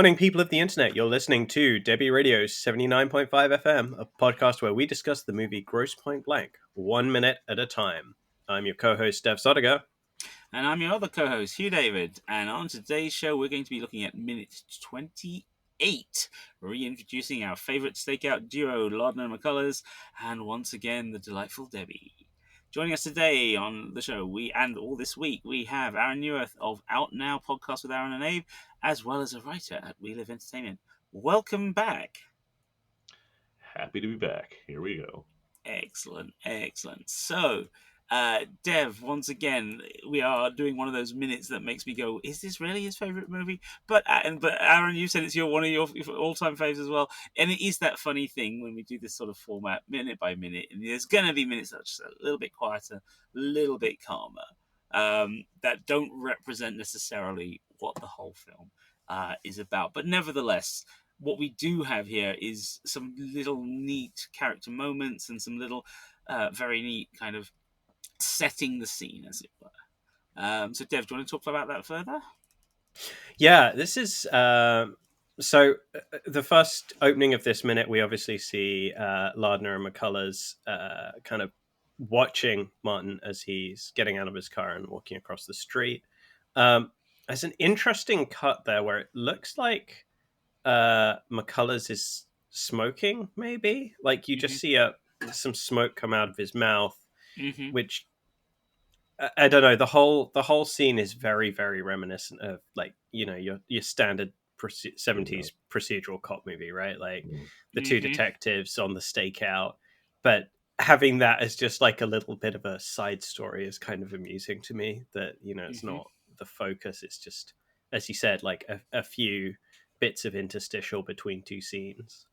morning, people of the internet. You're listening to Debi Radio 79.5 FM, a podcast where we discuss the movie Grosse Pointe Blank, 1 minute at a time. I'm your co-host, Dev Sodiger. And I'm your other co-host, Hugh David. And on today's show, we're going to be looking at minute 28, reintroducing our favourite stakeout duo, Lardner and McCullers, and once again, the delightful Debi. Joining us today on the show, and all this week, we have Aaron Newirth of Out Now Podcast with Aaron and Abe, as well as a writer at We Live Entertainment. Welcome back. Happy to be back. Here we go. Excellent. So, Dev, once again, we are doing one of those minutes that makes me go, is this really his favourite movie? But Aaron, you said it's one of your all-time faves as well. And it is that funny thing when we do this sort of format, minute by minute, and there's going to be minutes that are just a little bit quieter, a little bit calmer, that don't represent necessarily what the whole film is about. But nevertheless, what we do have here is some little neat character moments and some little very neat kind of setting the scene, as it were. So, Dev, do you want to talk about that further? Yeah, this is... So, the first opening of this minute, we obviously see Lardner and McCullers kind of watching Martin as he's getting out of his car and walking across the street. There's an interesting cut there where it looks like McCullers is smoking, maybe? Like, you just see some smoke come out of his mouth, which... I don't know. The whole scene is very, very reminiscent of, like, you know, your standard 70s procedural cop movie, right? Like the two detectives on the stakeout, but having that as just like a little bit of a side story is kind of amusing to me. That, you know, it's not the focus. It's just, as you said, like a few bits of interstitial between two scenes.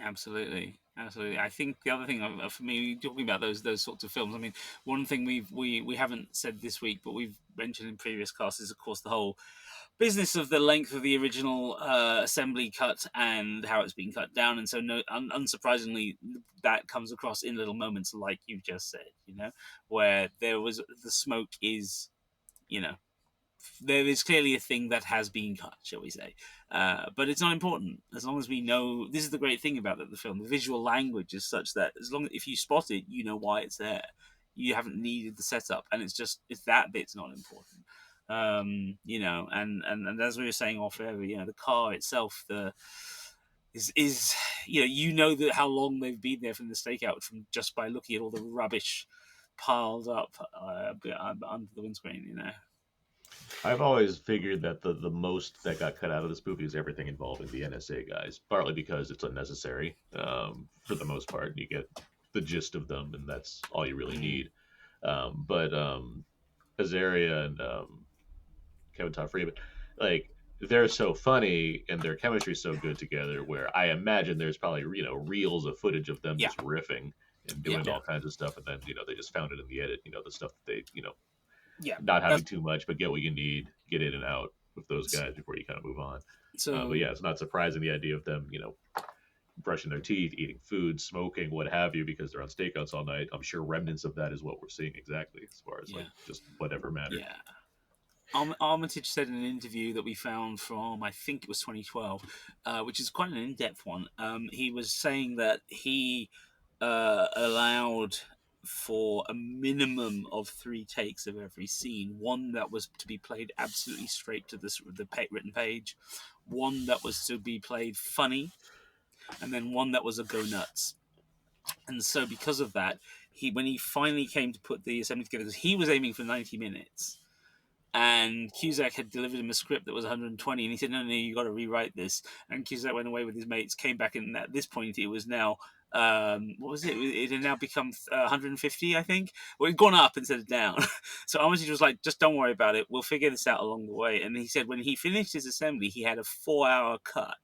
Absolutely. I think the other thing for me, talking about those sorts of films, I mean, one thing we haven't said this week, but we've mentioned in previous casts is, of course, the whole business of the length of the original assembly cut and how it's been cut down. And so, unsurprisingly, that comes across in little moments like you've just said, you know, where the smoke is, you know, there is clearly a thing that has been cut, shall we say. But it's not important. As long as we know, this is the great thing about the film. The visual language is such that if you spot it, you know why it's there. You haven't needed the setup. And it's that bit's not important. You know, and as we were saying off air, you know, the car itself, is you know that how long they've been there from the stakeout from just by looking at all the rubbish piled up under the windscreen, you know. I've always figured that the most that got cut out of this movie is everything involving the NSA guys, partly because it's unnecessary for the most part. You get the gist of them, and that's all you really need. But Azaria and Kevin Todd Freeman, like, they're so funny and their chemistry is so good together, where I imagine there's probably, you know, reels of footage of them just riffing and doing all kinds of stuff, and then, you know, they just found it in the edit, you know, the stuff that they, you know, not having too much, but get what you need, get in and out with those guys before you kind of move on. So, but yeah, it's not surprising, the idea of them, you know, brushing their teeth, eating food, smoking, what have you, because they're on stakeouts all night. I'm sure remnants of that is what we're seeing exactly, as far as like just whatever mattered. Yeah. Armitage said in an interview that we found from, I think it was 2012, which is quite an in-depth one. He was saying that he allowed for a minimum of 3 takes of every scene. One that was to be played absolutely straight to the written page, one that was to be played funny, and then one that was a go nuts. And so because of that, when he finally came to put the assembly together, because he was aiming for 90 minutes, and Cusack had delivered him a script that was 120, and he said, no, you got to rewrite this. And Cusack went away with his mates, came back, and at this point it was now what was it? It had now become 150, I think. Well, it had gone up instead of down. So Armitage was like, just don't worry about it. We'll figure this out along the way. And he said when he finished his assembly, he had a 4-hour cut.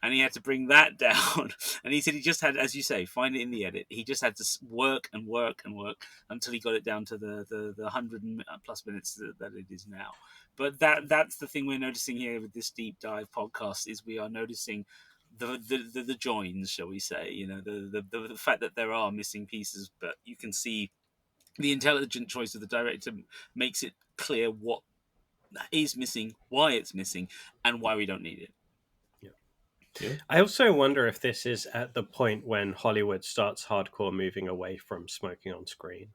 And he had to bring that down. And he said he just had, as you say, find it in the edit. He just had to work and work and work until he got it down to the 100 plus minutes that it is now. But that's the thing we're noticing here with this deep dive podcast, is we are noticing the joins, shall we say, you know, the fact that there are missing pieces, but you can see the intelligent choice of the director makes it clear what is missing, why it's missing, and why we don't need it. Yeah. I also wonder if this is at the point when Hollywood starts hardcore moving away from smoking on screen.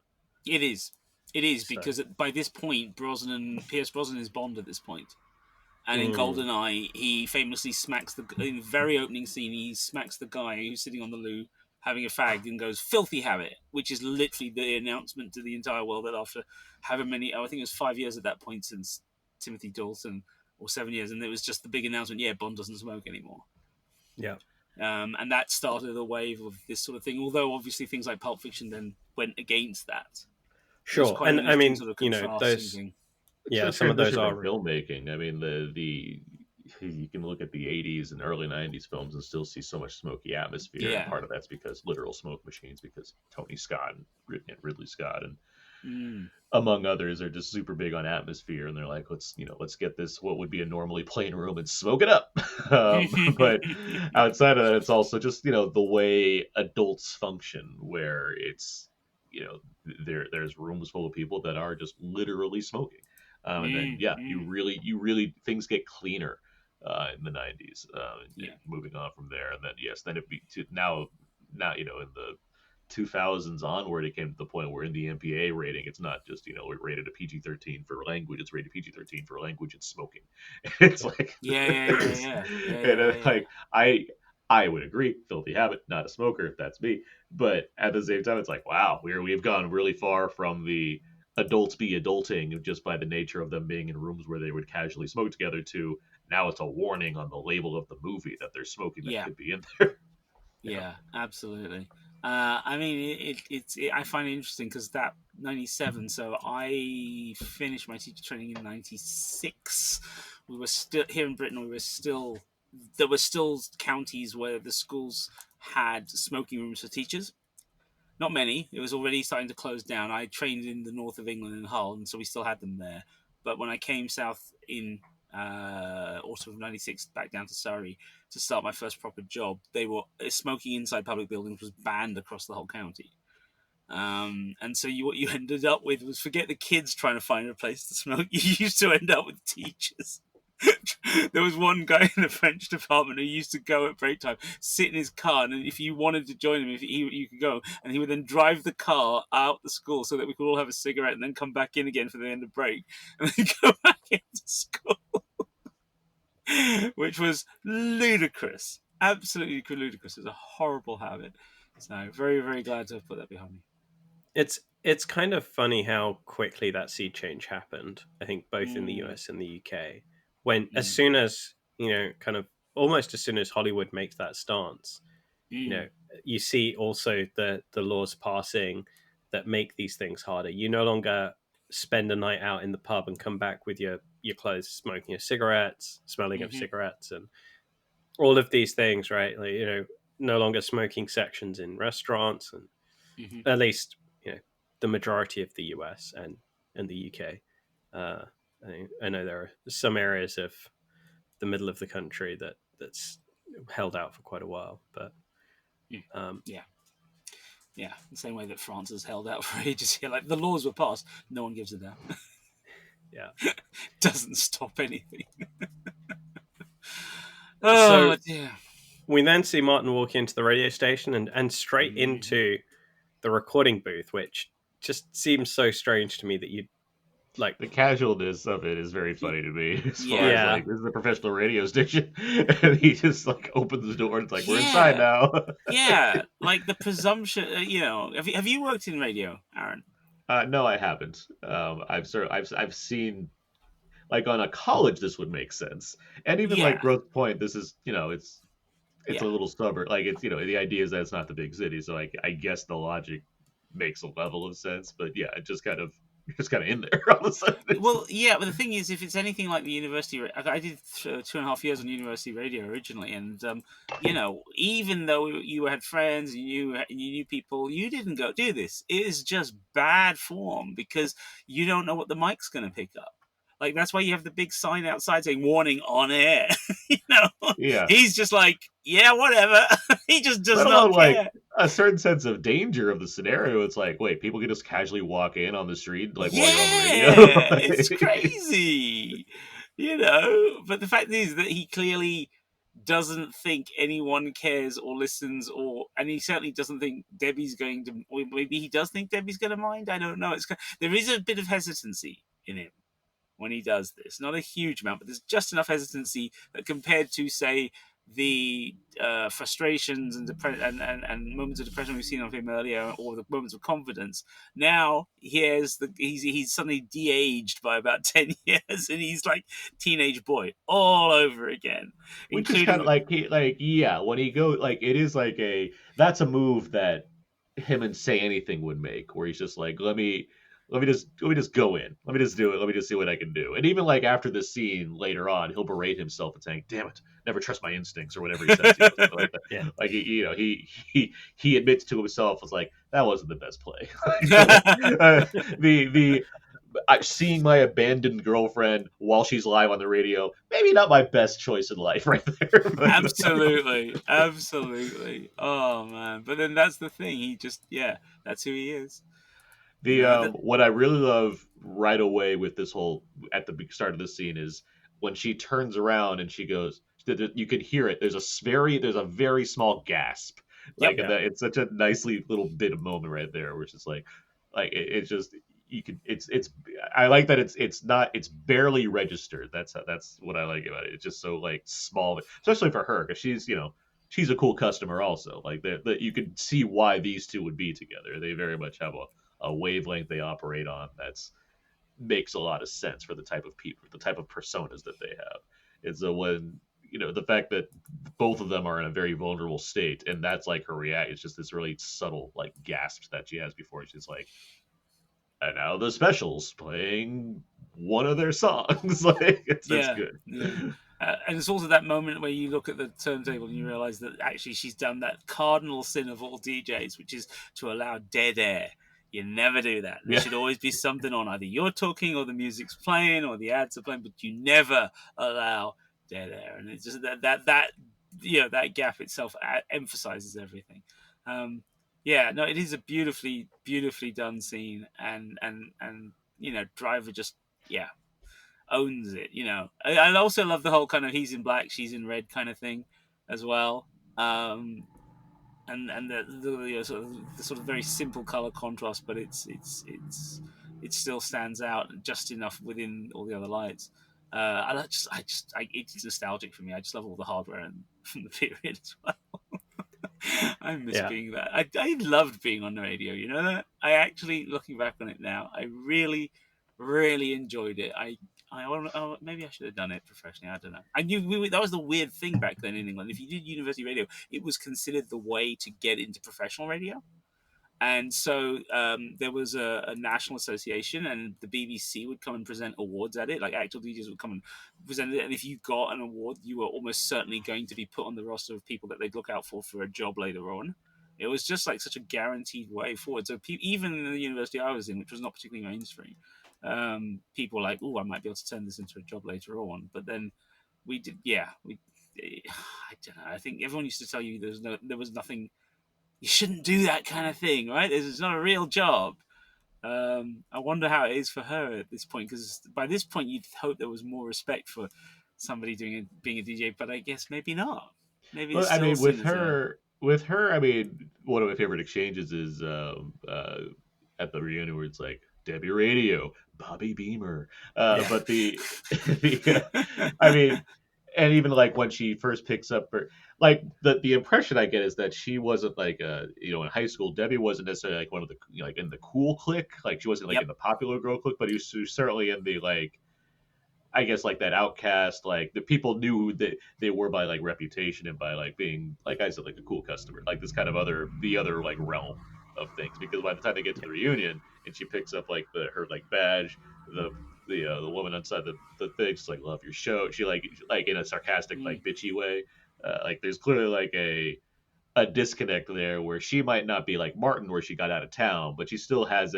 It is. It is, So- because by this point, Pierce Brosnan is Bond at this point. And in Mm. GoldenEye, he famously smacks in the very opening scene, he smacks the guy who's sitting on the loo having a fag and goes, "Filthy habit," which is literally the announcement to the entire world that after however many, I think it was 5 years at that point since Timothy Dalton, or 7 years, and it was just the big announcement, yeah, Bond doesn't smoke anymore. Yeah. And that started a wave of this sort of thing, although obviously things like Pulp Fiction then went against that. Sure. And I mean, sort of you know, contrasting those, thing. yeah, It's a some of those transition are from filmmaking. I mean, the you can look at the 80s and early 90s films and still see so much smoky atmosphere. Yeah. And part of that's because literal smoke machines, because Tony Scott and Ridley Scott and among others are just super big on atmosphere, and they're like, let's get this what would be a normally plain room and smoke it up. But outside of that, it's also just the way adults function, where it's there's rooms full of people that are just literally smoking, and then you really things get cleaner in the 90s, moving on from there, and then then it be to now in the 2000s onward, it came to the point where in the MPA rating, it's not just we're rated a PG-13 for language; it's rated PG-13 for language and smoking. It's like like I would agree, filthy habit, not a smoker. That's me. But at the same time, it's like, wow, we've gone really far from the adults be adulting just by the nature of them being in rooms where they would casually smoke together to now it's a warning on the label of the movie that there's smoking that could be in there. Yeah, absolutely. I mean, I find it interesting because that 97. So I finished my teacher training in 96. We were still here in Britain. There were still counties where the schools had smoking rooms for teachers. Not many. It was already starting to close down. I trained in the north of England in Hull, and so we still had them there. But when I came south in autumn of 96 back down to Surrey to start my first proper job, smoking inside public buildings was banned across the whole county. And so what you ended up with was, forget the kids trying to find a place to smoke, you used to end up with teachers. There was one guy in the French department who used to go at break time, sit in his car, and if you wanted to join him, you could go, and he would then drive the car out the school so that we could all have a cigarette, and then come back in again for the end of break, and then go back into school. Which was ludicrous, absolutely ludicrous. It was a horrible habit. So very, very glad to have put that behind me. It's kind of funny how quickly that sea change happened. I think both in the US and the UK. When as soon as kind of almost as soon as Hollywood makes that stance, you see also the laws passing that make these things harder. You no longer spend a night out in the pub and come back with your clothes smoking your cigarettes, smelling of cigarettes, and all of these things, right? Like, no longer smoking sections in restaurants, and at least the majority of the US and the UK. I know there are some areas of the middle of the country that's held out for quite a while, but yeah, the same way that France has held out for ages here. Like, the laws were passed, no one gives a damn. Yeah. Doesn't stop anything. So dear. We then see Martin walk into the radio station and straight into the recording booth, which just seems so strange to me that you'd like. The casualness of it is very funny to me. As far Yeah. as like, this is a professional radio station, and he just like opens the door and it's like, we're inside now. Yeah, like the presumption. Have you worked in radio, Aaron? No, I haven't. I've seen, like, on a college this would make sense, and even like Grosse Pointe, this is it's a little suburb. Like, it's the idea is that it's not the big city, so I guess the logic makes a level of sense. But yeah, it just kind of you're just kind of in there all of a sudden. Well, yeah, but the thing is, if it's anything like the university, I did 2.5 years on university radio originally, and even though you had friends and you knew people, you didn't go do this. It is just bad form because you don't know what the mic's going to pick up. Like, that's why you have the big sign outside saying "warning on air." Yeah. He's just like, yeah, whatever. He just does not care. a certain sense of danger of the scenario. It's like, wait, people can just casually walk in on the street like while you're on the Yeah, it's radio. crazy, But the fact is that he clearly doesn't think anyone cares or listens, and he certainly doesn't think Debi's going to, or maybe he does think Debi's going to mind. I don't know. There is a bit of hesitancy in him when he does this. Not a huge amount, but there's just enough hesitancy that compared to, say, the frustrations and, and moments of depression we've seen of him earlier, or the moments of confidence. Now he's suddenly de-aged by about 10 years, and he's like teenage boy all over again, Which is kind of including like yeah, when he go like it is like that's a move that him and Say Anything would make, where he's just like, let me just go in, let me just do it, let me just see what I can do. And even like after this scene later on, he'll berate himself and saying, "Damn it, never trust my instincts," or whatever he says, something like that. Yeah. Like he admits to himself, was like, that wasn't the best play. The seeing my abandoned girlfriend while she's live on the radio, maybe not my best choice in life right there. But, absolutely. Oh man, but then that's the thing. That's who he is. What I really love right away with this whole at the start of the scene is when she turns around and she goes, you can hear it. There's a very small gasp. Like Yep. it's such a nicely little bit of moment right there, where it's just like it's just you can it's I like that it's barely registered. That's what I like about it. It's just so like small, especially for her, because she's a cool customer also. Like that you can see why these two would be together. They very much have a wavelength they operate on that's makes a lot of sense for the type of people, the type of personas that they have. It's when the fact that both of them are in a very vulnerable state, and that's like her react. It's just this really subtle like gasp that she has before she's like, and now the specials playing one of their songs. Like that's good. Yeah. And it's also that moment where you look at the turntable and you realize that actually she's done that cardinal sin of all DJs, which is to allow dead air. You never do that. There should always be something on. Either you're talking, or the music's playing, or the ads are playing, but you never allow dead air. And it's just that gap itself emphasizes everything. It is a beautifully, beautifully done scene, and Driver just owns it. I also love the whole kind of he's in black, she's in red kind of thing as well. And the sort of very simple color contrast, but it still stands out just enough within all the other lights. It's nostalgic for me. I just love all the hardware from the period as well. I miss being that. I loved being on the radio. You know that? I actually, looking back on it now, I really, really enjoyed it. Maybe I should have done it professionally. I don't know. I knew that was the weird thing back then in England. If you did university radio, it was considered the way to get into professional radio. And so there was a national association, and the BBC would come and present awards at it. Like actual DJs would come and present it. And if you got an award, you were almost certainly going to be put on the roster of people that they'd look out for a job later on. It was just like such a guaranteed way forward. So even in the university I was in, which was not particularly mainstream, people were like, "Oh, I might be able to turn this into a job later on." But then we did, I don't know. I think everyone used to tell you there was nothing. You shouldn't do that kind of thing, right? It's not a real job. I wonder how it is for her at this point, because by this point you'd hope there was more respect for somebody being a DJ, but I guess maybe not. Maybe it's still with her, I mean, one of my favorite exchanges is at the reunion where it's like Debi Radio, Bobby Beamer, but I mean, and even like when she first picks up her, like the impression I get is that she wasn't like in high school, Debi wasn't necessarily like one of the like in the cool clique, like she wasn't like in the popular girl clique, but she was certainly in the like, I guess like that outcast, like the people knew who they were by like reputation and by like being, like I said, like a cool customer, like this kind of other like realm of things. Because by the time they get to the reunion and she picks up like her like badge, the woman inside the thing, she's like, "Love your show." She like in a sarcastic like bitchy way. Like there's clearly like a disconnect there where she might not be like Martin, where she got out of town, but she still has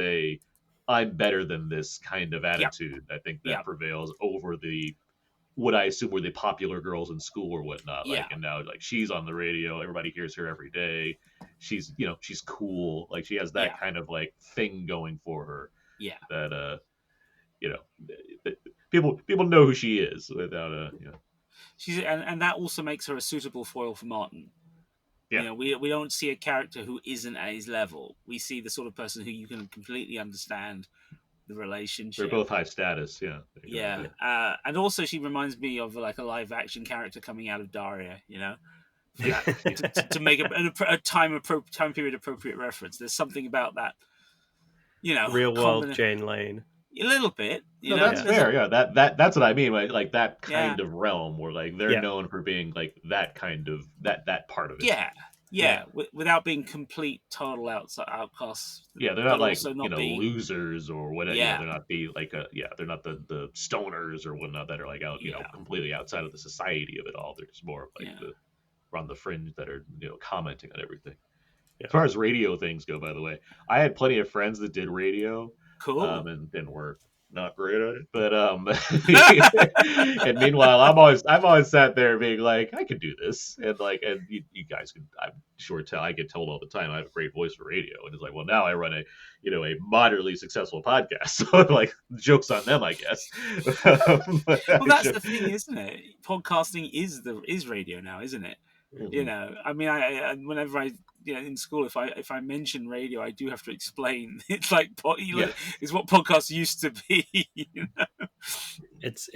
I'm better than this kind of attitude. I think that prevails over the what I assume were the popular girls in school or whatnot. Yeah. Like, and now like she's on the radio, everybody hears her every day. She's, you know, she's cool. Like she has that Yeah. kind of like thing going for her Yeah. that you know, people know who she is without you know. She's and that also makes her a suitable foil for Martin. Yeah. You know, we don't see a character who isn't at his level. We see the sort of person who you can completely understand the relationship. They're both high status, yeah. Yeah, and also she reminds me of like a live action character coming out of Daria. You know, Yeah. to make a time period appropriate reference. There's something about that. You know, Real world Jane Lane. A little bit. You No, know, that's fair. Yeah, that's what I mean. Like that kind Yeah. of realm where like they're known for being like that kind of that part of it. Yeah. Without being complete total outcasts. Yeah, they're not like not being losers or whatever. Yeah. They're not they're not the stoners or whatnot that are like out completely outside of the society of it all. They're just more of like the on the fringe that are commenting on everything. As far as radio things go, by the way, I had plenty of friends that did radio. Cool. And didn't work. Not great at it, but and meanwhile, I've always sat there being like, I could do this, and like, and you guys can, I'm sure I get told all the time I have a great voice for radio, and it's like, well, now I run a moderately successful podcast, so like, jokes on them, I guess. Well, that's the thing, isn't it? Podcasting is radio now, isn't it? Mm-hmm. You know, I mean, I whenever I in school, if I mention radio, I do have to explain. It's like it's what podcasts used to be. You know? It's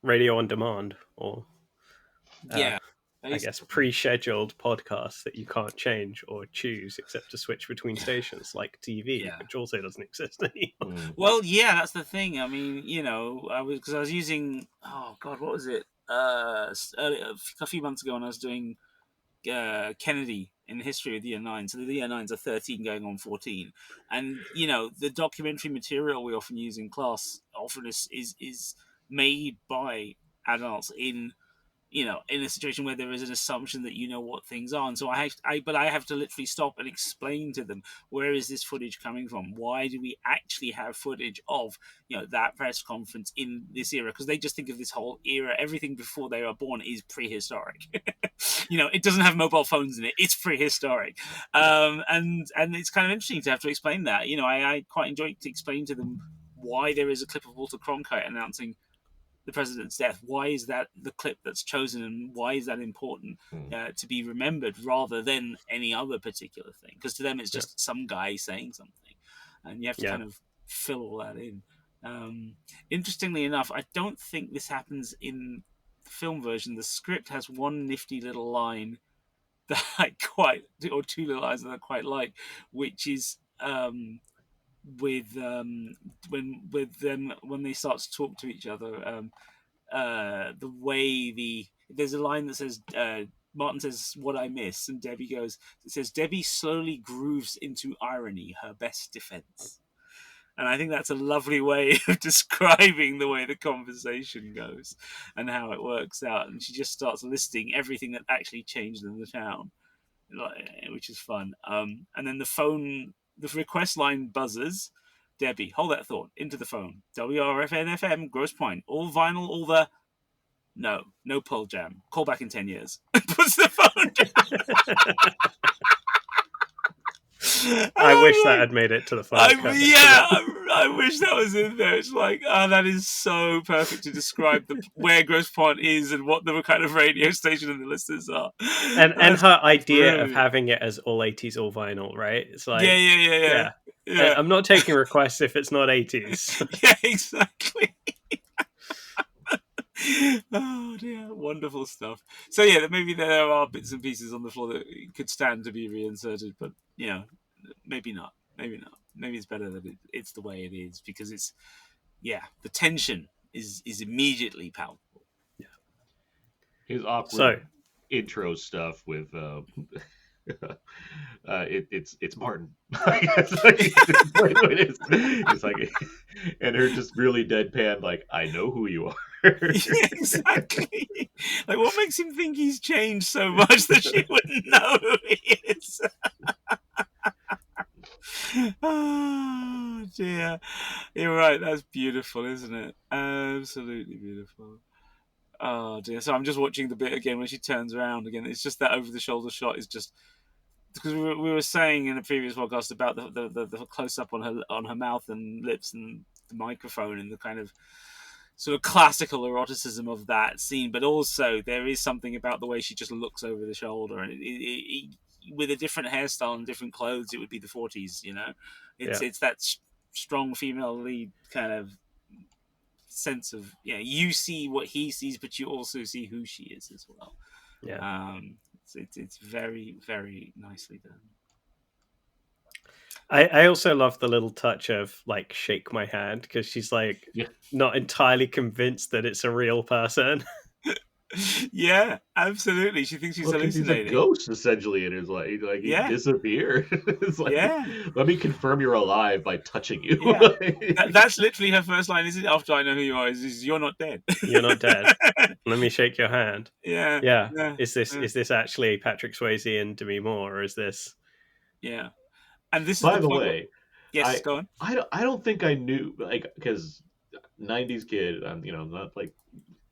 radio on demand, or I guess pre-scheduled podcasts that you can't change or choose except to switch between stations, like TV, which also doesn't exist anymore. Well, yeah, that's the thing. I mean, I was using what was it? A few months ago, when I was doing Kennedy in the history of the year 9. So the year 9s are 13 going on 14. And, the documentary material we often use in class often is made by adults in a situation where there is an assumption that what things are. And so I have to literally stop and explain to them, where is this footage coming from? Why do we actually have footage of, that press conference in this era? Because they just think of this whole era, everything before they were born is prehistoric. It doesn't have mobile phones in it. It's prehistoric. And it's kind of interesting to have to explain that. I quite enjoy to explain to them why there is a clip of Walter Cronkite announcing the president's death. Why is that the clip that's chosen, and why is that important to be remembered rather than any other particular thing? Because to them it's just some guy saying something, and you have to kind of fill all that in. Interestingly enough, I don't think this happens in the film version. The script has one nifty little line that or two little lines that I quite like, which is with them when they start to talk to each other, the way there's a line that says Martin says, "What I miss," and Debbie goes, it says, "Debbie slowly grooves into irony, her best defense." And I think that's a lovely way of describing the way the conversation goes and how it works out. And she just starts listing everything that actually changed in the town, which is fun. And then the request line buzzes. Debbie, hold that thought. Into the phone. WRFN-FM, Grosse Pointe. All vinyl, all the... No Pearl Jam. Call back in 10 years. Puts the phone down. I wish that had made it to the final cut. I wish that was in there. It's like, that is so perfect to describe where Grosse Pointe is and what the kind of radio station and the listeners are. And her idea of having it as all 80s, all vinyl, right? It's like, yeah. I'm not taking requests if it's not 80s. Yeah, exactly. Oh dear, wonderful stuff. So yeah, maybe there are bits and pieces on the floor that could stand to be reinserted, but maybe not. Maybe it's better that it's the way it is, because it's the tension is immediately palpable. Yeah, his awkward intro stuff with it's Martin. It's like, and her just really deadpan, like, I know who you are. Yeah, exactly. Like, what makes him think he's changed so much that she wouldn't know who he is? Oh dear, you're right. That's beautiful, isn't it? Absolutely beautiful. Oh dear! So I'm just watching the bit again when she turns around again. It's just that over the shoulder shot is just because we were saying in a previous podcast about the close up on her mouth and lips and the microphone and the kind of sort of classical eroticism of that scene, but also there is something about the way she just looks over the shoulder, and with a different hairstyle and different clothes, it would be the 40s. It's that strong female lead kind of sense of you see what he sees, but you also see who she is as well. It's very, very nicely done. I also love the little touch of like shake my hand, because she's like not entirely convinced that it's a real person. Yeah, absolutely. She thinks she's hallucinating. He's a ghost essentially, and it's like he disappeared. It's like, let me confirm you're alive by touching you. Yeah. That's literally her first line, isn't it? After I know who you are, is you're not dead. You're not dead. Let me shake your hand. Yeah. Is this actually Patrick Swayze and Demi Moore, or is this? Yeah. And this by is the way. Yes, go on. I don't think I knew, like, because 90s kid, not like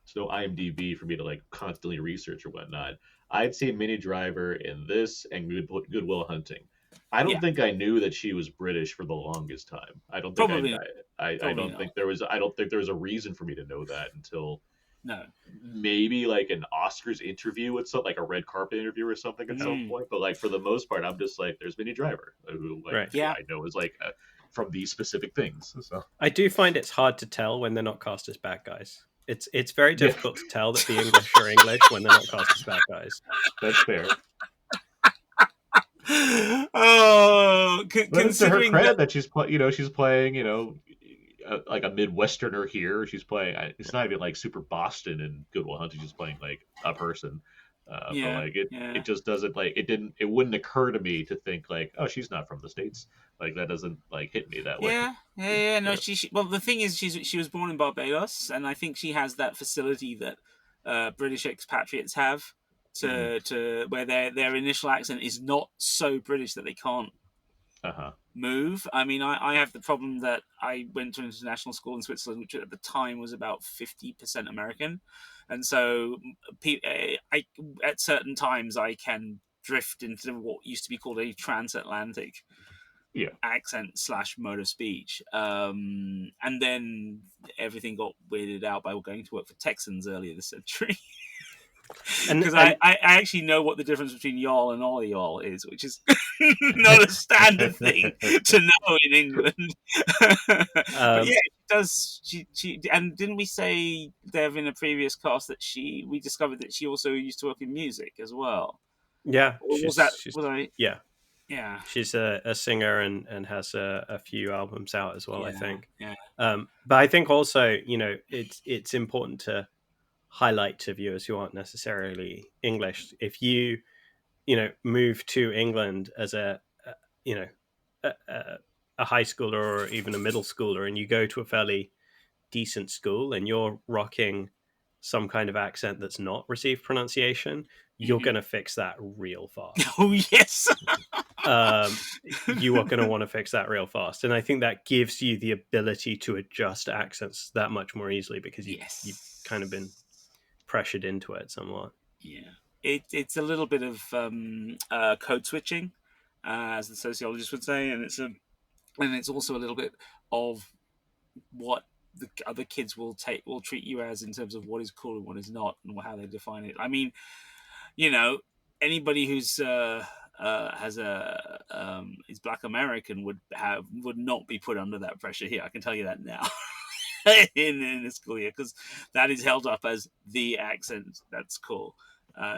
there's no IMDb for me to like constantly research or whatnot. I'd seen Minnie Driver in this and Good Will Hunting. I don't think I knew that she was British for the longest time. I don't think I don't think there was a reason for me to know that until maybe like an Oscars interview with something, like a red carpet interview or something at some point. But like for the most part, I'm just like, there's Minnie Driver, who I know is like from these specific things. So I do find it's hard to tell when they're not cast as bad guys. It's very difficult to tell that the English are English when they're not cast as bad guys. That's fair. Oh, but it's to her credit that she's playing, like a Midwesterner here. She's playing. It's not even like super Boston and Good Will Hunting. She's playing like a person. But like it just doesn't like it wouldn't occur to me to think like, oh, she's not from the States. Like that doesn't like hit me that way. Yeah. No, she well, the thing is, she was born in Barbados, and I think she has that facility that British expatriates have to where their initial accent is not so British that they can't move. I mean, I have the problem that I went to an international school in Switzerland, which at the time was about 50% American, and so at certain times I can drift into what used to be called a transatlantic accent / mode of speech, and then everything got weirded out by going to work for Texans earlier this century. Because I actually know what the difference between y'all and all y'all is, which is not a standard thing to know in England. But yeah, she and didn't we say, Dev, in a previous cast that we discovered that she also used to work in music as well? Yeah, Yeah, she's a singer and has a few albums out as well. I think. Yeah. But I think also, it's important to highlight to viewers who aren't necessarily English. If you move to England as a high schooler or even a middle schooler, and you go to a fairly decent school and you're rocking some kind of accent that's not received pronunciation, you're going to fix that real fast. Oh yes. You are going to want to fix that real fast, and I think that gives you the ability to adjust accents that much more easily, because you've kind of been pressured into it somewhat. It's a little bit of code switching, as the sociologist would say, and it's also a little bit of what the other kids will treat you as in terms of what is cool and what is not, and how they define it. I mean, anybody who's is Black American would not be put under that pressure here. I can tell you that now. in the school year, because that is held up as the accent that's cool.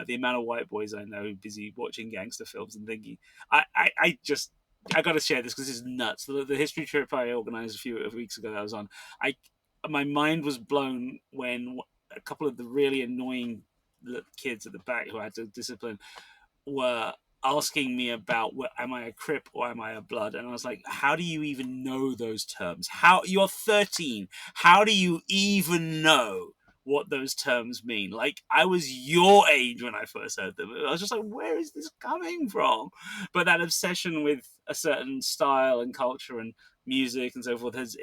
The amount of white boys I know busy watching gangster films and thinking, I got to share this because this is nuts. The history trip I organized a few weeks ago that I was on, my mind was blown when a couple of the really annoying kids at the back who I had to discipline were asking me about, am I a Crip or am I a Blood? And I was like, how do you even know those terms? You're 13. How do you even know what those terms mean? Like, I was your age when I first heard them. I was just like, where is this coming from? But that obsession with a certain style and culture and music and so forth has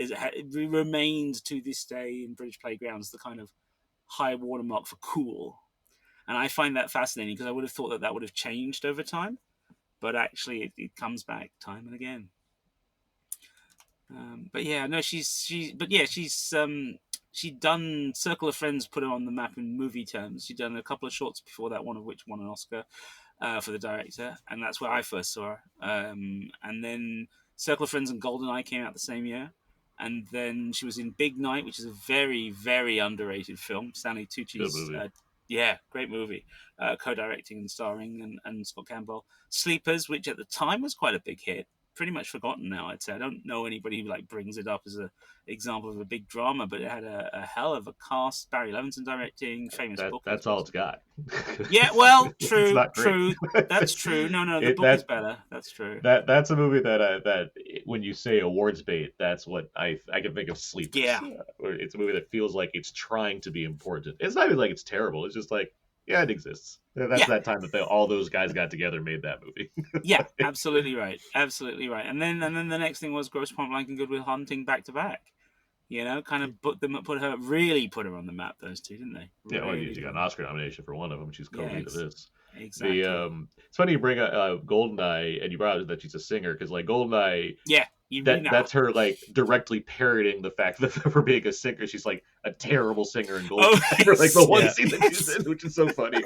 remained to this day in British playgrounds the kind of high watermark for cool. And I find that fascinating because I would have thought that would have changed over time, but actually it comes back time and again. But yeah, no, she's done Circle of Friends, put her on the map in movie terms. She'd done a couple of shorts before that, one of which won an Oscar for the director, and that's where I first saw her. And then Circle of Friends and Goldeneye came out the same year. And then she was in Big Night, which is a very, very underrated film. Stanley Tucci's, great movie, co-directing and starring, and Scott Campbell. Sleepers, which at the time was quite a big hit. Pretty much forgotten now, I'd say. I don't know anybody who like brings it up as an example of a big drama, but it had a hell of a cast. Barry Levinson directing, famous book. That's all it's got. Yeah, well, true. That's true. No, the book is better. That's true. That's a movie that when you say awards bait, that's what I can think of. Sleepers. Yeah, it's a movie that feels like it's trying to be important. It's not even like it's terrible. It's just like, yeah, it exists. That's that time that all those guys got together and made that movie. Yeah, absolutely right. And then the next thing was Grosse Pointe Blank and Good Will Hunting back to back. You know, kind of put her on the map. Those two, didn't they? Yeah, well, you got an Oscar nomination for one of them. She's co-lead of this. Exactly. It's funny you bring up Goldeneye, and you brought up that she's a singer, because like Goldeneye, that's her like directly parroting the fact that for being a singer, she's like a terrible singer in Goldeneye for like the one scene that she's in, which is so funny.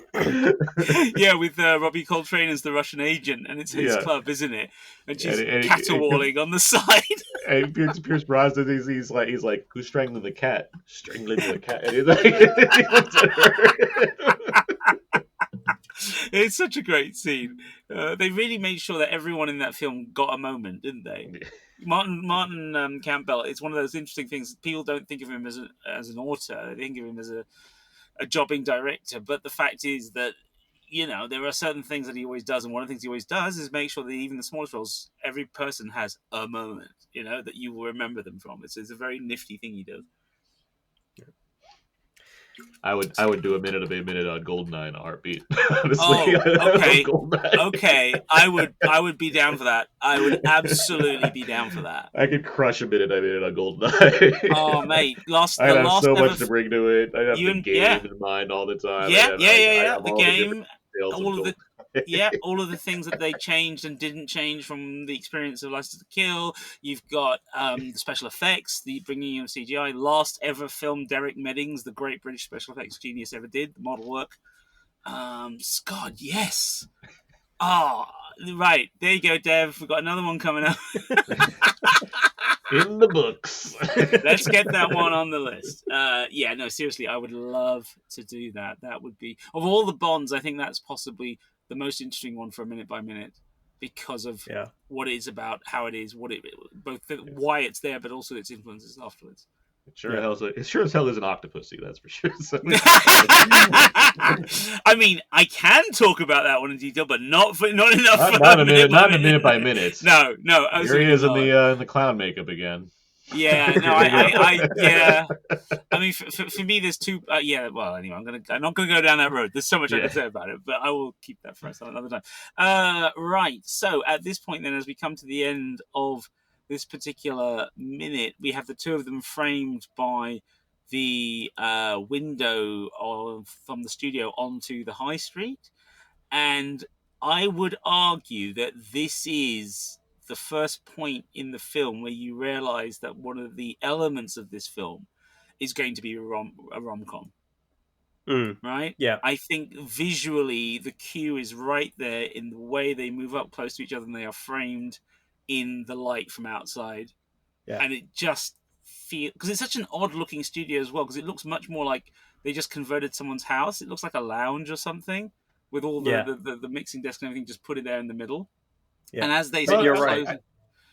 Yeah, with Robbie Coltrane as the Russian agent, and it's his club, isn't it? And she's caterwauling on the side. And Pierce Brosnan, he's like, who's strangling the cat? Strangling the cat. And he's like, he looks at her. It's such a great scene. They really made sure that everyone in that film got a moment, didn't they? Martin Campbell, it's one of those interesting things. People don't think of him as an author. They think of him as a jobbing director. But the fact is that, you know, there are certain things that he always does. And one of the things he always does is make sure that even the smallest roles, every person has a moment, you know, that you will remember them from. It's a very nifty thing he does. I would do a minute on Goldeneye in a heartbeat. Honestly. Okay. I would be down for that. I would absolutely be down for that. I could crush a minute on Goldeneye. Oh, mate, I have so much to bring to it. I have the game in mind all the time. Yeah. The game, all of the things that they changed and didn't change from the experience of License to Kill. You've got the special effects, the bringing in of CGI. Last ever film Derek Meddings, the great British special effects genius, ever did the model work. God, yes. Right, there you go, Dev. We've got another one coming up. In the books. Let's get that one on the list. No, seriously, I would love to do that. That would be, of all the Bonds, I think that's possibly the most interesting one for a minute by minute, because of what it is about, how it is, why it's there, but also its influences afterwards. It sure as hell is an octopusy, that's for sure. So. I mean, I can talk about that one in detail, but not enough. Not a minute by minute. No. Here he is in the clown makeup again. Yeah, no, I mean, for me, there's two. Well, anyway, I'm not gonna go down that road. There's so much I can say about it, but I will keep that for us another time. Right. So at this point, then, as we come to the end of this particular minute, we have the two of them framed by the window from the studio onto the high street, and I would argue that this is the first point in the film where you realize that one of the elements of this film is going to be a rom-com. Right? Yeah. I think visually the cue is right there in the way they move up close to each other and they are framed in the light from outside. Yeah. And it just feels, because it's such an odd looking studio as well, because it looks much more like they just converted someone's house. It looks like a lounge or something with all the mixing desk and everything just put it there in the middle. Yeah. And as they you're right.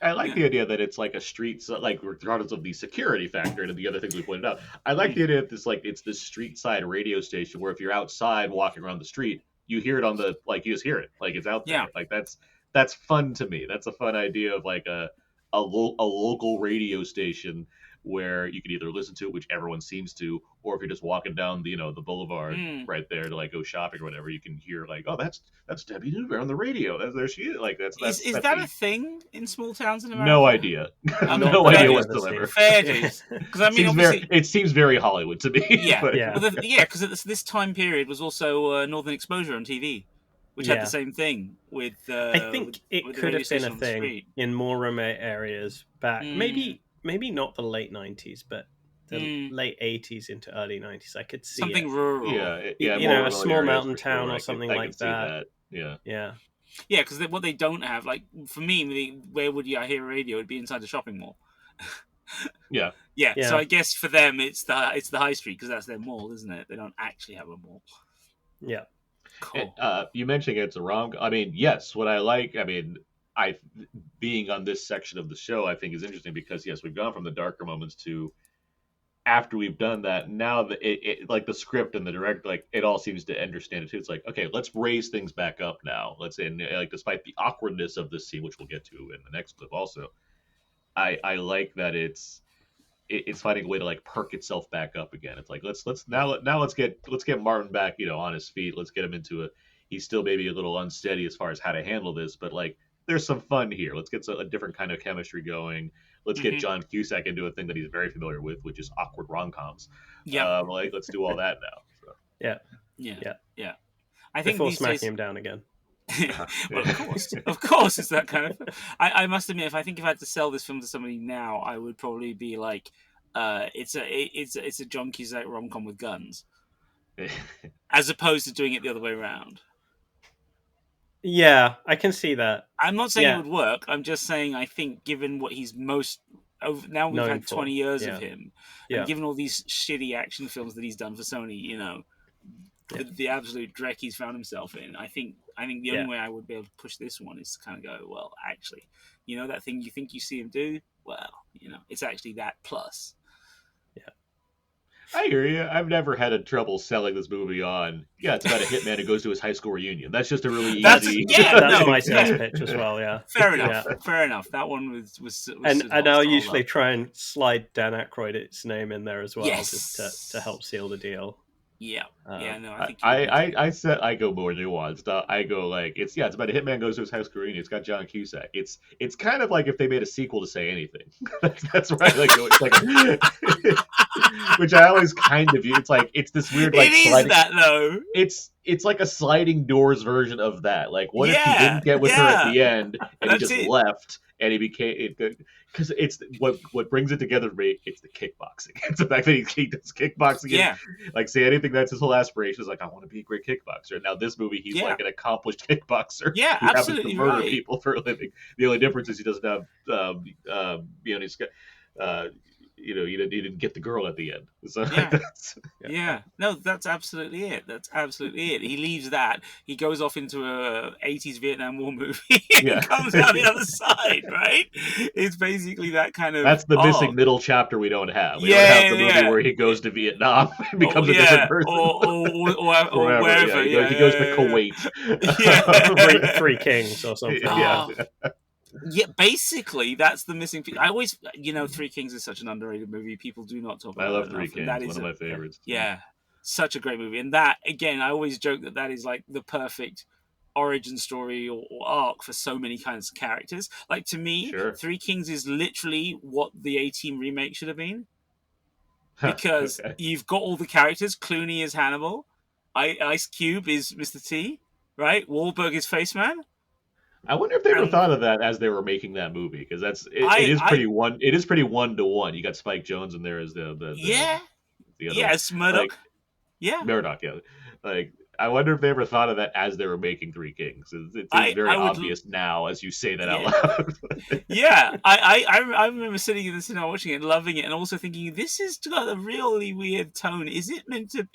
I like the idea that it's like a street, like regardless of the security factor and the other things we pointed out. I like the idea that it's this street side radio station where if you're outside walking around the street, you hear it on the, like you just hear it, like it's out there. Yeah. Like that's fun to me. That's a fun idea of like a local radio station where you can either listen to it, which everyone seems to, or if you're just walking down the the boulevard right there to like go shopping or whatever, you can hear like, oh, that's Debi on the radio. There she is. Like that's Is that's that the, a thing in small towns in America? no idea. No that idea I've whatsoever. Fair dues. Because I mean, obviously, it seems very Hollywood to me. Yeah, but- Yeah. Well, because this time period was also Northern Exposure on TV, which had the same thing with. I think it with the could radio have been station a on the thing street. in more remote areas back. Maybe not the late 90s, but the late 80s into early 90s. I could see Something it. rural. Yeah, you more know, a rural small areas mountain for sure. town or I could- something I like could see that. Yeah. Yeah. Yeah, because what they don't have, like for me, where would you hear a radio? It'd be inside a shopping mall. Yeah. Yeah. Yeah. So I guess for them, it's the high street because that's their mall, isn't it? They don't actually have a mall. Yeah. Cool. You mentioning it's a rom. I mean, yes. What I like. I mean, being on this section of the show, I think is interesting because yes, we've gone from the darker moments to after we've done that. Now that it like the script and the direct, like it all seems to understand it too. It's like, okay, let's raise things back up now. And like despite the awkwardness of this scene, which we'll get to in the next clip, also, I like that it's finding a way to like perk itself back up again. It's like let's get Martin back, on his feet. Let's get him into he's still maybe a little unsteady as far as how to handle this, but like there's some fun here. Let's get a different kind of chemistry going. Let's get John Cusack into a thing that he's very familiar with, which is awkward rom-coms. Yeah. Like let's do all that now. So. Yeah. I think Before these smacking days, him down again. well, of course, it's that kind of. I must admit, if I had to sell this film to somebody now, I would probably be like, it's a John Cusack rom-com with guns, as opposed to doing it the other way around. Yeah, I can see that. I'm not saying it would work. I'm just saying I think given what he's most now we've known had 20 years Yeah. of him, Yeah. and given all these shitty action films that he's done for Sony, the absolute dreck he's found himself in. I think the only way I would be able to push this one is to kind of go, well, actually, that thing you think you see him do, well, it's actually that plus. I hear you. I've never had a trouble selling this movie on. Yeah, it's about a hitman who goes to his high school reunion. That's just a really easy. That's my sales pitch as well. Yeah, fair enough. Fair enough. That one was and I'll usually try and slide Dan Aykroyd's name in there as well, Yes. just to help seal the deal. Yeah. No, I think I said I go more nuanced. I go like it's about a hitman goes to his high school reunion. It's got John Cusack. It's kind of like if they made a sequel to Say Anything. that's right. Like it's like which I always kind of view. It's like it's this weird like it is sliding, that though. It's like a sliding doors version of that. Like what if he didn't get with her at the end and he just left and he became because it's what brings it together. It's the kickboxing. It's the fact that he does kickboxing. Yeah. Like Say Anything. That's his whole aspiration. Is like I want to be a great kickboxer. Now this movie, he's like an accomplished kickboxer. Yeah, who happens absolutely to murder right. people for a living. The only difference is he doesn't have he's got he didn't get the girl at the end. So No, that's absolutely it. He leaves that. He goes off into a 80s Vietnam War movie and comes out the other side, right? It's basically that kind of. That's the missing middle chapter we don't have. We don't have the movie where he goes to Vietnam and becomes a different person. Or wherever. He goes to Kuwait. Yeah. Three Kings or something. Yeah, basically, that's the missing piece. I always, Three Kings is such an underrated movie. People do not talk about it. I love Three Kings. That One of my favorites. Yeah, such a great movie. And that, again, I always joke that is like the perfect origin story or arc for so many kinds of characters. Like, to me, Three Kings is literally what the A-Team remake should have been. Because you've got all the characters. Clooney is Hannibal. Ice Cube is Mr. T, right? Wahlberg is Faceman. I wonder if they ever thought of that as they were making that movie, because it is pretty one to one. You got Spike Jonze in there as the other, it's Murdoch. Murdoch. Yeah, like I wonder if they ever thought of that as they were making Three Kings. It's very obvious now as you say that out loud. I remember sitting in the cinema watching it, and loving it, and also thinking this has got a really weird tone. Is it meant to,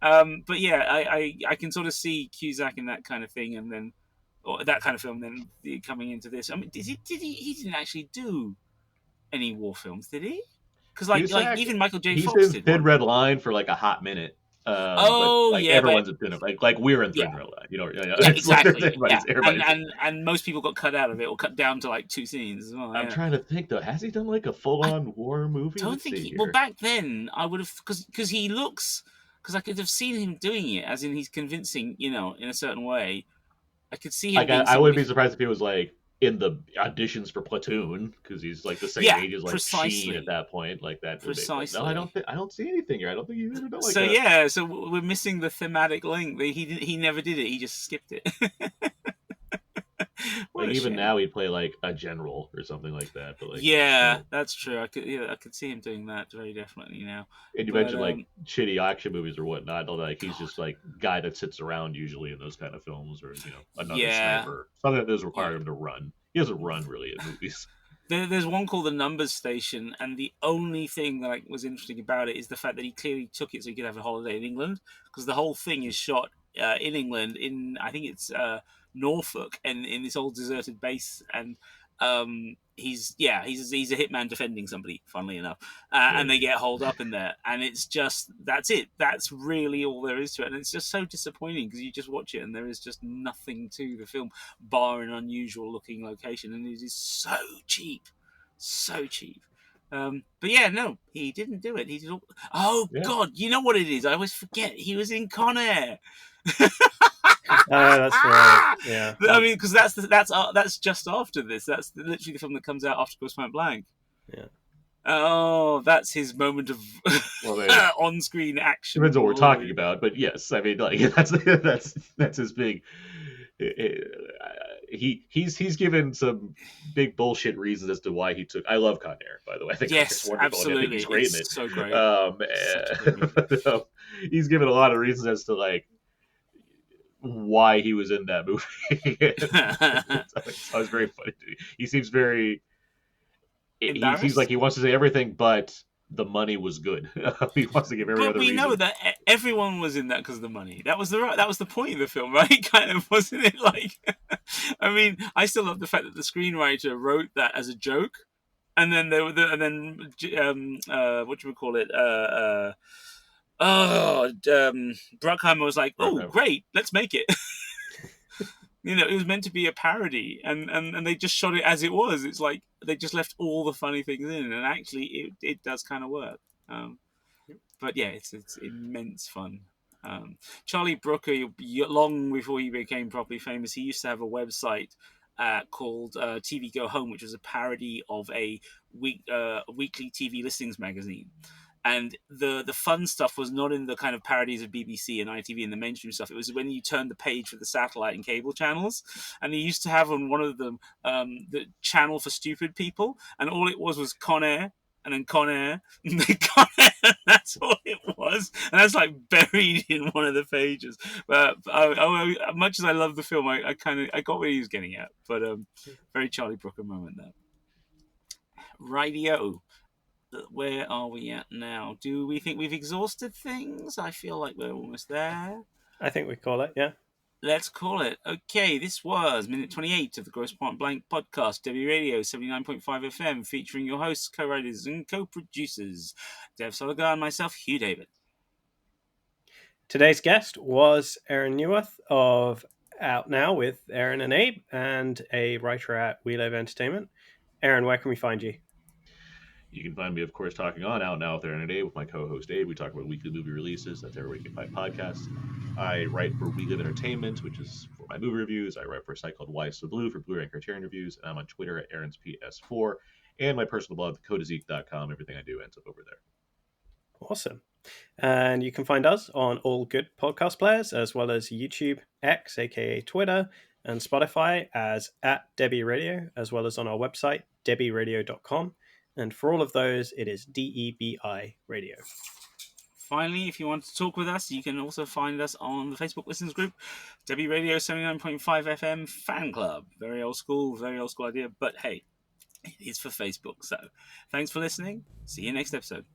But I can sort of see Cusack in that kind of thing, and then. Or that kind of film, then coming into this. I mean, he didn't actually do any war films, did he? Because like even Michael J. Fox did. Thin Red Line for like a hot minute. But Oh like yeah, but everyone's in it, like we're in yeah, Thriller, yeah, it's like exactly. Yeah, everybody's. and most people got cut out of it or cut down to like 2 scenes as well. I'm Yeah, trying to think though. Has he done like a full I on war movie? don't Let's think see he. Well, here. back then I would have because he looks because I could have seen him doing it as in he's convincing, in a certain way. I could see him Like being I wouldn't somebody. be surprised if he was like in the auditions for Platoon because he's like the same Yeah, age as like Sheen at precisely, that point. Like that would make. But no, precisely. I don't see anything here. I don't think he's ever done like So a. yeah, so we're missing the thematic link. He never did it. He just skipped it. What Like a even shame. now he'd play like a general or something like that. But like Yeah, no. that's true. I could see him doing that very definitely now. And you But mentioned like shitty action movies or whatnot. Like he's God, just like guy that sits around usually in those kind of films, or another yeah, sniper, something that does yeah. require him to run. He doesn't run really in movies. There's one called The Numbers Station, and the only thing that was interesting about it is the fact that he clearly took it so he could have a holiday in England, because the whole thing is shot in England, in I think it's Norfolk, and in this old deserted base, and he's a hitman defending somebody, funnily enough, and they get holed up in there, and it's just that's it. That's really all there is to it, and it's just so disappointing because you just watch it and there is just nothing to the film bar an unusual looking location, and it is so cheap, so cheap. But yeah, no, he didn't do it. He did all... Oh Yeah. God, you know what it is? I always forget. He was in Con Air. That's right. Yeah. I mean, because that's just after this. That's literally the film that comes out after Grosse Pointe Blank. Yeah. Oh, that's his moment of on-screen action. Depends what we're talking about, but yes, I mean, like that's his big. He's given some big bullshit reasons as to why he took. I love Con Air, by the way. I think Yes, it's wonderful. absolutely. I think he's great it's in it. So great. He's given a lot of reasons as to like why he was in that movie. It's always very funny to me. He seems very. He seems like he wants to say everything, but the money was good. He wants to give every other reason. But we know that everyone was in that because of the money. That was the point of the film, right? Kind of, wasn't it? Like, I mean, I still love the fact that the screenwriter wrote that as a joke, and then what do we call it? Bruckheimer was like, "Oh, great, let's make it." It was meant to be a parody, and they just shot it as it was. It's like they just left all the funny things in, and actually it does kind of work. But yeah, it's immense fun. Charlie Brooker, long before he became properly famous, he used to have a website called TV Go Home, which was a parody of a weekly TV listings magazine. And the fun stuff was not in the kind of parodies of BBC and ITV and the mainstream stuff. It was when you turned the page for the satellite and cable channels. And he used to have on one of them the channel for stupid people. And all it was Con Air, and then Con Air, and then Con Air. And that's all it was. And that's like buried in one of the pages. But much as I love the film, I got what he was getting at. But very Charlie Brooker moment there. Rightio. Where are we at now? Do we think we've exhausted things? I feel like we're almost there. I think we call it, yeah. Let's call it. Okay, this was minute 28 of the Grosse Pointe Blank podcast, Debi Radio 79.5 FM, featuring your hosts, co-writers, and co-producers, Dev Soligar and myself, Hugh David. Today's guest was Aaron Newworth of Out Now with Aaron and Abe, and a writer at We Live Entertainment. Aaron, where can we find you? You can find me, of course, talking on Out Now with Aaron and Abe with my co-host Abe. We talk about weekly movie releases. That's everywhere you can find podcasts. I write for We Live Entertainment, which is for my movie reviews. I write for a site called Why So Blue for Blu-ray and Criterion reviews. And I'm on Twitter at Aaron's PS4. And my personal blog, thecodeiszeek.com. Everything I do ends up over there. Awesome. And you can find us on all good podcast players, as well as YouTube, X, aka Twitter, and Spotify as at Debi Radio, as well as on our website, debiradio.com. And for all of those, it is DEBI Radio. Finally, if you want to talk with us, you can also find us on the Facebook listeners group, Debi Radio 79.5 FM Fan Club. Very old school idea, but hey, it is for Facebook. So thanks for listening. See you next episode.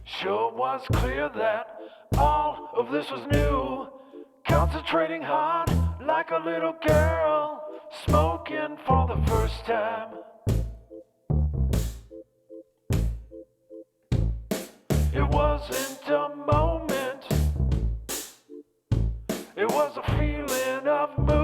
Sure was clear that all of this was new. Concentrating hard like a little girl, smoking for the first time. It wasn't a moment was a feeling of moving.